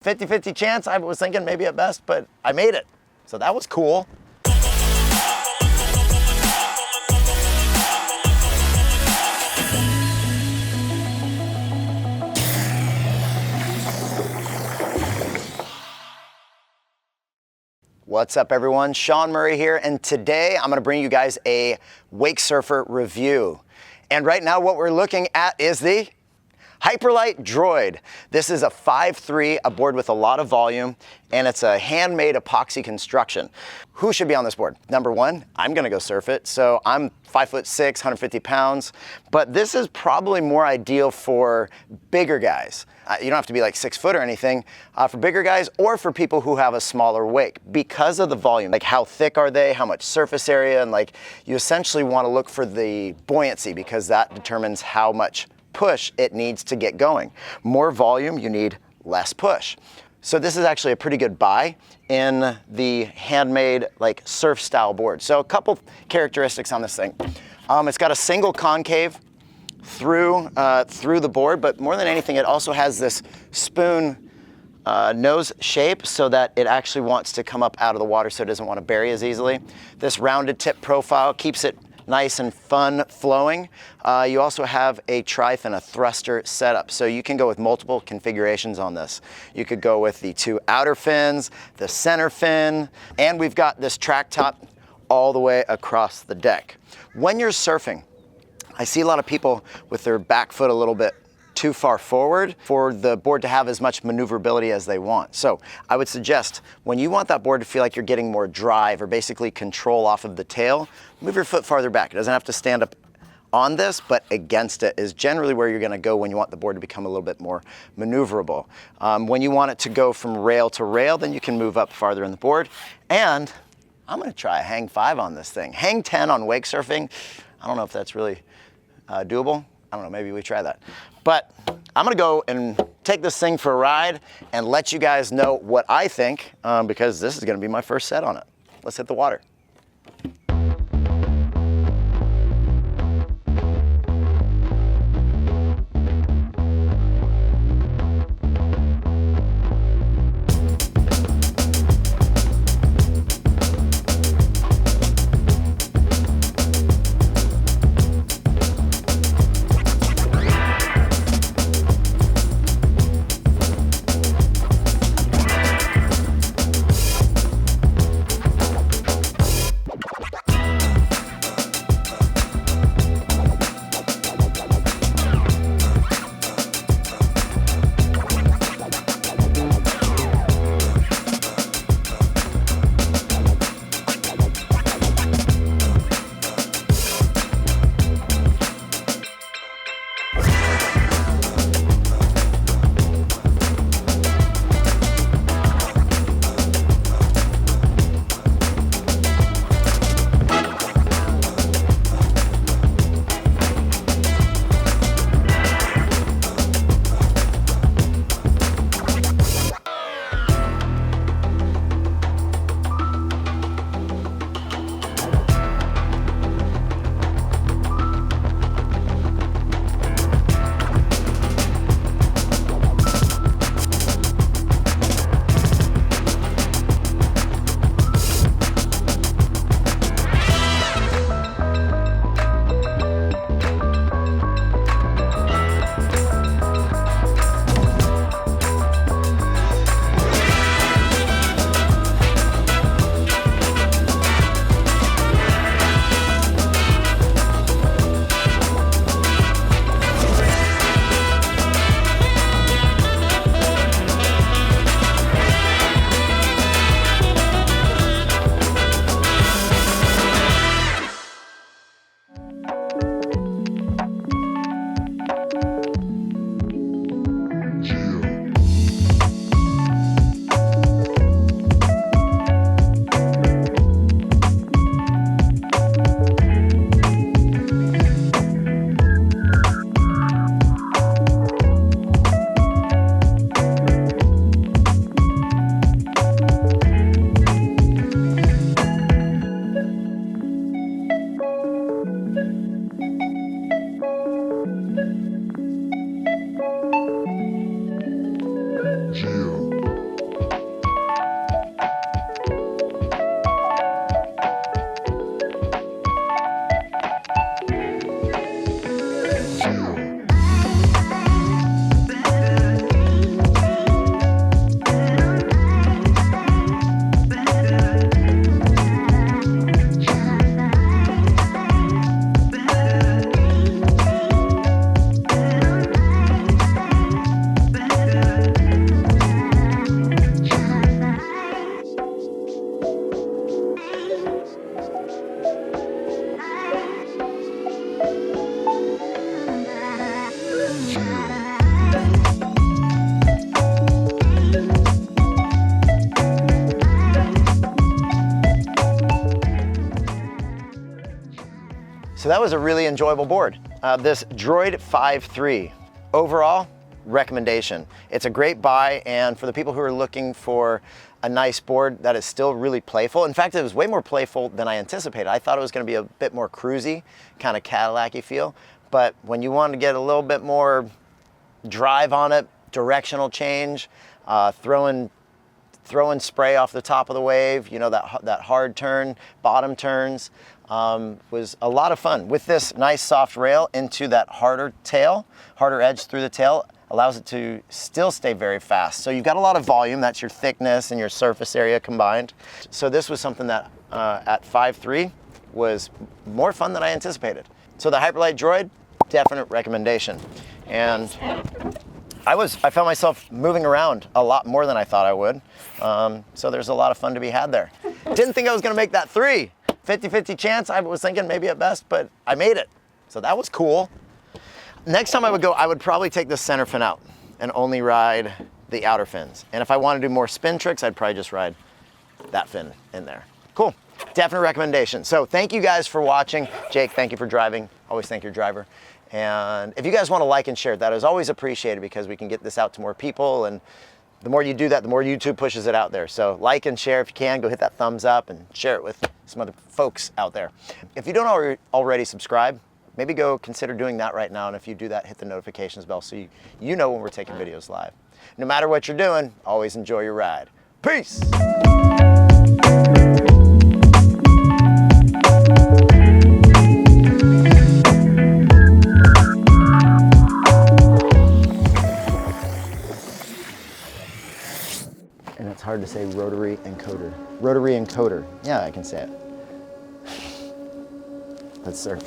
50-50 chance, I was thinking maybe at best, but I made it. So that was cool. What's up everyone, Shaun Murray here, and today I'm gonna bring you guys a WakeSurfer review. And right now what we're looking at is the Hyperlite DROID. This is a 5'3", a board with a lot of volume, and it's a handmade epoxy construction. Who should be on this board? Number one, I'm gonna go surf it. So I'm 5'6", 150 pounds, but this is probably more ideal for bigger guys. You don't have to be like 6 foot or anything, for bigger guys or for people who have a smaller wake because of the volume. Like how thick are they, how much surface area, and like you essentially wanna look for the buoyancy because that determines how much push it needs to get going. More volume, you need less push. So this is actually a pretty good buy in the handmade like surf style board. So a couple characteristics on this thing. It's got a single concave through the board, but more than anything, it also has this spoon nose shape so that it actually wants to come up out of the water so it doesn't want to bury as easily. This rounded tip profile keeps it nice and fun flowing. You also have a trife and a thruster setup, so you can go with multiple configurations on this. You could go with the 2 outer fins, the center fin, and we've got this track top all the way across the deck. When you're surfing, I see a lot of people with their back foot a little bit too far forward for the board to have as much maneuverability as they want. So I would suggest when you want that board to feel like you're getting more drive or basically control off of the tail, move your foot farther back. It doesn't have to stand up on this, but against it is generally where you're gonna go when you want the board to become a little bit more maneuverable. When you want it to go from rail to rail, then you can move up farther in the board. And I'm gonna try a hang 5 on this thing. Hang 10 on wake surfing, I don't know if that's really doable. I don't know, maybe we try that. But I'm gonna go and take this thing for a ride and let you guys know what I think, because this is gonna be my first set on it. Let's hit the water. So that was a really enjoyable board. This Droid 5.3, overall, recommendation. It's a great buy, and for the people who are looking for a nice board that is still really playful. In fact, it was way more playful than I anticipated. I thought it was gonna be a bit more cruisy, kind of Cadillac-y feel, but when you want to get a little bit more drive on it, directional change, throwing spray off the top of the wave, you know, that hard turn, bottom turns, was a lot of fun. With this nice soft rail into that harder edge through the tail, allows it to still stay very fast. So you've got a lot of volume, that's your thickness and your surface area combined. So this was something that at 5.3 was more fun than I anticipated. So the Hyperlite DROID, definite recommendation. And I found myself moving around a lot more than I thought I would. So there's a lot of fun to be had there. Didn't think I was gonna make that 3. 50-50 chance, I was thinking maybe at best, but I made it. So that was cool. Next time I would go, I would probably take the center fin out and only ride the outer fins. And if I want to do more spin tricks, I'd probably just ride that fin in there. Cool, definite recommendation. So thank you guys for watching. Jake, thank you for driving. Always thank your driver. And if you guys want to like and share, that is always appreciated because we can get this out to more people. And the more you do that, the more YouTube pushes it out there. So like and share if you can, go hit that thumbs up and share it with some other folks out there. If you don't already subscribe, maybe go consider doing that right now. And if you do that, hit the notifications bell so you know when we're taking videos live. No matter what you're doing, always enjoy your ride. Peace. And it's hard to say rotary encoder. Rotary encoder. Yeah, I can say it. Let's surf.